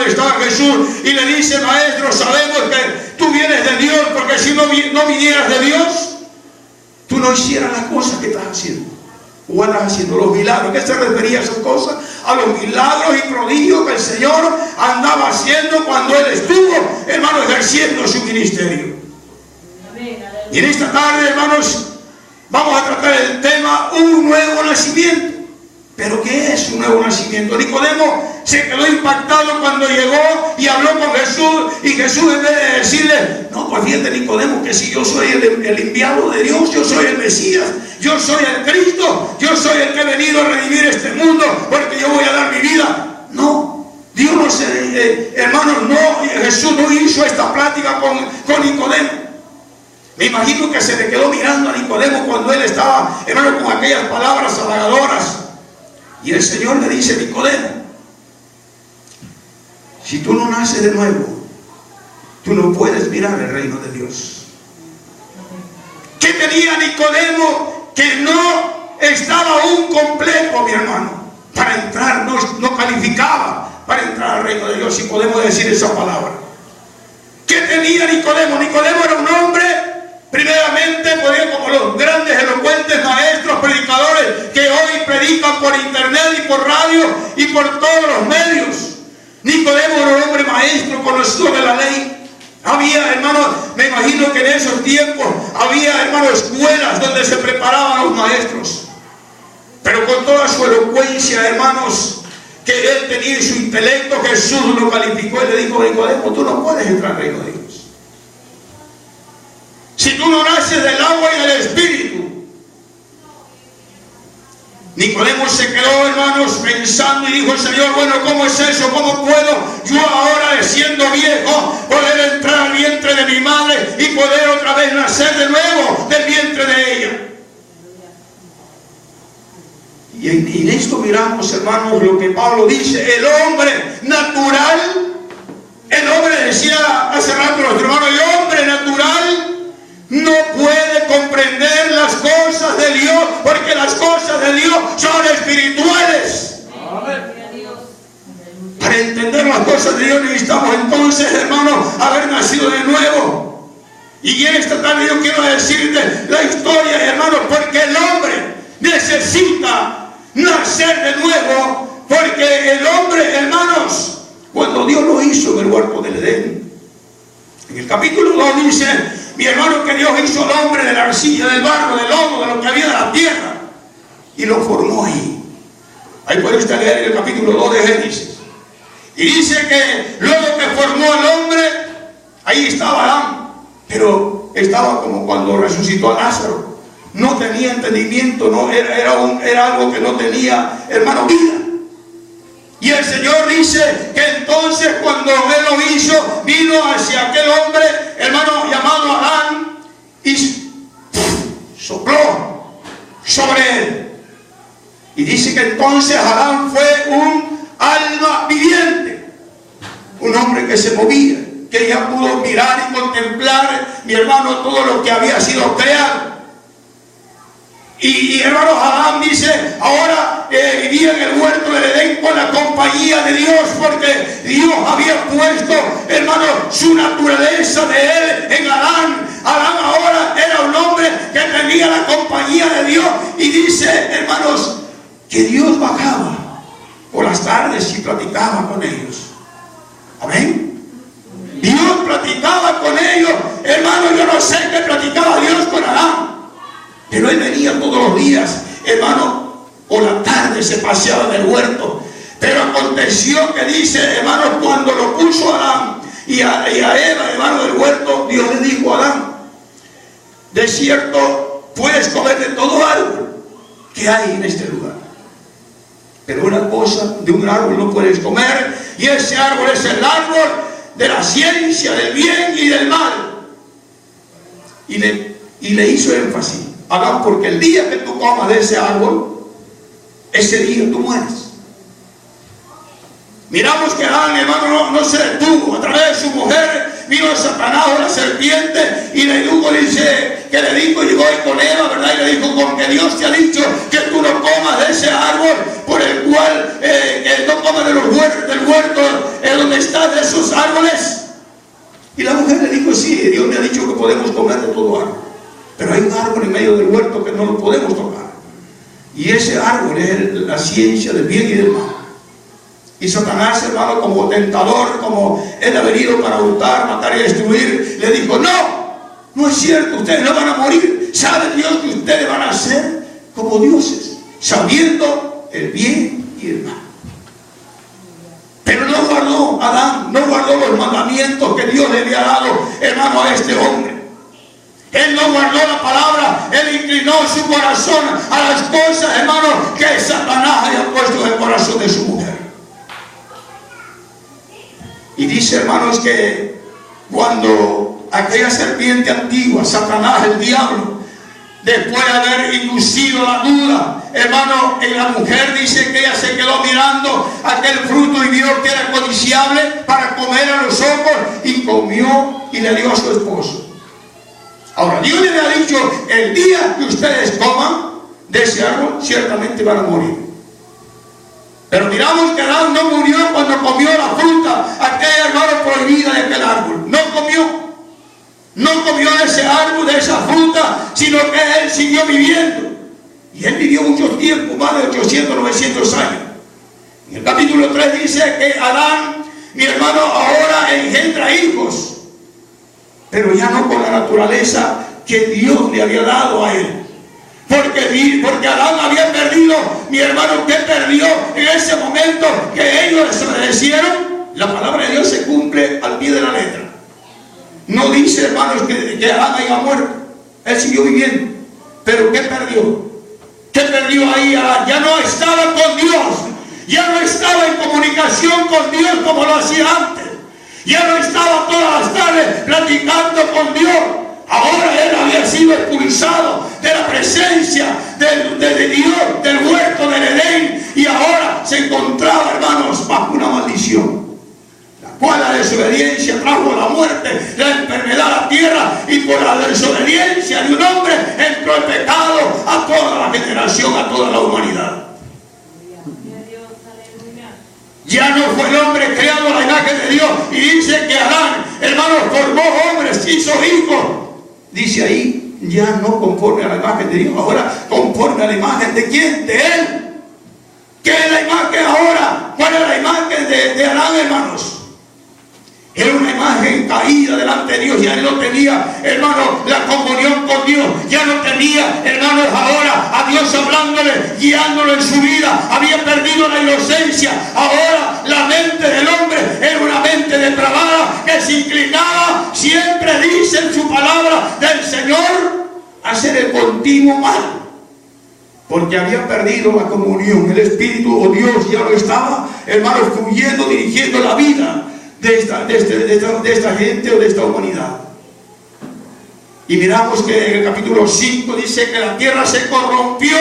donde estaba Jesús y le dice: Maestro, sabemos que tú vienes de Dios, porque si no vinieras de Dios, tú no hicieras las cosas que estás haciendo. O andas haciendo los milagros. ¿Qué se refería a esas cosas? A los milagros y prodigios que el Señor andaba haciendo cuando Él estuvo, hermano, ejerciendo su ministerio. Y en esta tarde, hermanos, vamos a tratar el tema un nuevo nacimiento. ¿Pero qué es un nuevo nacimiento? Nicodemo se quedó impactado cuando llegó y habló con Jesús, y Jesús, en vez de decirle: no, pues fíjate, Nicodemo, que si yo soy el enviado de Dios, yo soy el Mesías, yo soy el Cristo, yo soy el que he venido a redimir este mundo, porque yo voy a dar mi vida. No, Dios no se, hermanos, no, Jesús no hizo esta plática con Nicodemo. Me imagino que se le quedó mirando a Nicodemo cuando él estaba, hermano, con aquellas palabras halagadoras. Y el Señor le dice: Nicodemo, si tú no naces de nuevo, tú no puedes mirar el reino de Dios. ¿Qué tenía Nicodemo que no estaba aún completo, mi hermano? Para entrar, no calificaba para entrar al reino de Dios, si podemos decir esa palabra. ¿Qué tenía Nicodemo? Nicodemo era un hombre, primeramente, como los grandes elocuentes maestros, predicadores que hoy predican por internet y por radio y por todos los medios. Nicodemo era un hombre maestro, conocido de la ley. Había, hermanos, me imagino que en esos tiempos había, hermanos, escuelas donde se preparaban los maestros. Pero con toda su elocuencia, hermanos, que él tenía, su intelecto, Jesús lo calificó y le dijo: Nicodemo, tú no puedes entrar al reino de Dios si tú no naces del agua y del Espíritu. Nicodemo se quedó, hermanos, pensando y dijo: Señor, bueno, ¿cómo es eso? ¿Cómo puedo yo ahora, siendo viejo, poder entrar al vientre de mi madre y poder otra vez nacer de nuevo del vientre de ella? Y en esto miramos, hermanos, lo que Pablo dice: el hombre natural, el hombre, decía hace rato nuestro hermano, el hombre natural no puede comprender las cosas de Dios, porque las cosas de Dios son espirituales. Para entender las cosas de Dios necesitamos entonces, hermanos, haber nacido de nuevo. Y en esta tarde yo quiero decirte la historia, hermanos, porque el hombre necesita nacer de nuevo, porque el hombre, hermanos, cuando Dios lo hizo en el huerto del Edén, en el capítulo 2 dice, mi hermano, que Dios hizo al hombre de la arcilla, del barro, del lodo, de lo que había de la tierra, y lo formó ahí. Ahí puede usted leer en el capítulo 2 de Génesis. Y dice que luego que formó al hombre, ahí estaba Adán, pero estaba como cuando resucitó a Lázaro. No tenía entendimiento, no, era algo que no tenía, hermano, vida. Y el Señor dice que entonces cuando Él lo hizo, vino hacia aquel hombre, hermano, llamado Adán, y sopló sobre él. Y dice que entonces Adán fue un alma viviente, un hombre que se movía, que ya pudo mirar y contemplar, mi hermano, todo lo que había sido creado. Y hermanos, Adán dice, ahora vivía en el huerto del Edén con la compañía de Dios, porque Dios había puesto, hermano, su naturaleza de él en Adán. Adán ahora era un hombre que tenía la compañía de Dios. Y dice, hermanos, que Dios bajaba por las tardes y platicaba con ellos. Amén. Dios platicaba con ellos. Hermano, yo no sé qué platicaba Dios con Adán, pero él venía todos los días, hermano, por la tarde se paseaba en el huerto. Pero aconteció que dice, hermano, cuando lo puso a Adán y a Eva, hermano, del huerto, Dios le dijo a Adán, de cierto, puedes comer de todo árbol que hay en este lugar, pero una cosa, de un árbol no puedes comer, y ese árbol es el árbol de la ciencia, del bien y del mal. Y le hizo énfasis, Adán, porque el día que tú comas de ese árbol, ese día tú mueres. Miramos que Adán, hermano, no se detuvo. A través de su mujer vino Satanás o la serpiente y le dijo, dice, que le dijo, llegó ahí con Eva, ¿verdad? Y le dijo, porque Dios te ha dicho que tú no comas de ese árbol por el cual no comas de los huertos, del huerto donde potestad de esos árboles? Y la mujer le dijo, sí, Dios me ha dicho que podemos comer de todo árbol, pero hay un árbol en medio del huerto que no lo podemos tocar, y ese árbol es la ciencia del bien y del mal. Y Satanás, hermano, como tentador, como él ha venido para hurtar, matar y destruir, le dijo, no es cierto, ustedes no van a morir. ¿Sabe Dios que ustedes van a ser como dioses, sabiendo el bien y el mal? Pero no guardó Adán, no guardó los mandamientos que Dios le había dado, hermano, a este hombre. Él no guardó la palabra, él inclinó su corazón a las cosas, hermano, que Satanás había puesto en el corazón de su mujer. Y dice, hermanos, que cuando aquella serpiente antigua, Satanás, el diablo, después de haber inducido la duda, hermano, en la mujer, dice que ella se quedó mirando aquel fruto y vio que era codiciable para comer a los ojos, y comió y le dio a su esposo. Ahora, Dios le había dicho, el día que ustedes coman de ese árbol, ciertamente van a morir. Pero miramos que Adán no murió cuando comió la fruta, aquella, hermano, prohibida de aquel árbol. No comió de ese árbol, de esa fruta, sino que él siguió viviendo. Y él vivió mucho tiempo, más de 800, 900 años. En el capítulo 3 dice que Adán, mi hermano, ahora engendra hijos, pero ya no con la naturaleza que Dios le había dado a él. Porque Adán había perdido, mi hermano, ¿qué perdió en ese momento que ellos desobedecieron? La palabra de Dios se cumple al pie de la letra. No dice, hermanos, que Adán haya muerto. Él siguió viviendo. Pero ¿qué perdió? ¿Qué perdió ahí Adán? Ya no estaba con Dios. Ya no estaba en comunicación con Dios como lo hacía antes. Ya no estaba todas las tardes platicando con Dios. Ahora él había sido expulsado de la presencia de Dios, del huerto del Edén, y ahora se encontraba, hermanos, bajo una maldición, la cual la desobediencia trajo la muerte, la enfermedad a la tierra, y por la desobediencia de un hombre entró el pecado a toda la generación, a toda la humanidad. Ya no fue el hombre creado a la imagen de Dios, y dice que Adán, hermanos, formó hombres, hizo hijos. Dice ahí, ya no conforme a la imagen de Dios, ahora conforme a la imagen de ¿quién? De él. ¿Qué es la imagen ahora? ¿Cuál es la imagen de Adán, hermanos? Era una imagen caída delante de Dios. Ya no tenía, hermano, la comunión con Dios. Ya no tenía, hermanos, ahora a Dios hablándole, guiándolo en su vida. Había perdido la inocencia. Ahora la mente del hombre era una mente depravada que se inclinaba, siempre dice en su palabra del Señor, a hacer el continuo mal. Porque había perdido la comunión. El Espíritu o Dios ya no estaba, hermanos, fluyendo, dirigiendo la vida de esta gente o de esta humanidad. Y miramos que en el capítulo 5 dice que la tierra se corrompió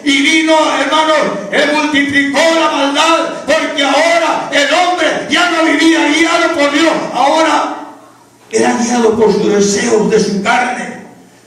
y vino, hermanos, él multiplicó la maldad, porque ahora el hombre ya no vivía guiado por Dios, ahora era guiado por sus deseos de su carne,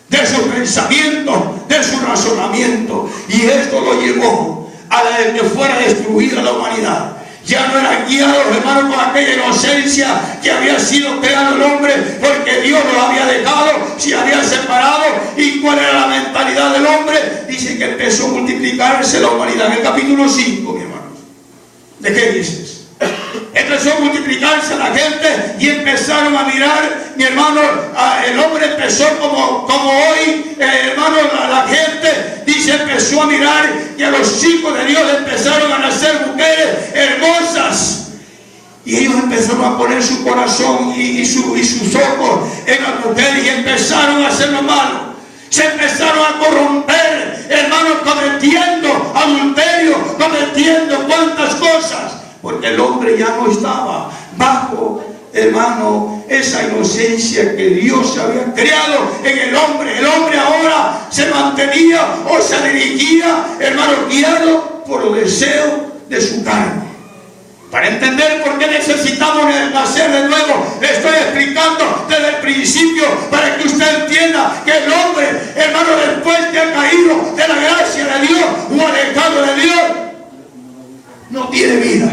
de sus pensamientos, de su razonamiento, y esto lo llevó a que fuera destruida la humanidad. Ya no eran guiados, hermanos, con aquella inocencia que había sido creado el hombre, porque Dios los había dejado, se había separado. ¿Y cuál era la mentalidad del hombre? Dice que empezó a multiplicarse la humanidad. En el capítulo 5, mi hermano, ¿de qué dices? Empezó a multiplicarse la gente y empezaron a mirar, mi hermano, el hombre empezó como hoy, hermano, la gente, dice, empezó a mirar y a los hijos de Dios empezaron a nacer mujeres hermosas. Y ellos empezaron a poner su corazón y sus ojos en las mujeres y empezaron a hacer lo malo. Se empezaron a corromper, hermanos, cometiendo adulterio, cometiendo cuantas cosas. Porque el hombre ya no estaba bajo, hermano, esa inocencia que Dios había creado en el hombre. El hombre ahora se mantenía o se dirigía, hermano, guiado por los deseos de su carne. Para entender por qué necesitamos nacer de nuevo, le estoy explicando desde el principio para que usted entienda que el hombre, hermano, después que ha caído de la gracia de Dios o alejado de Dios, no tiene vida.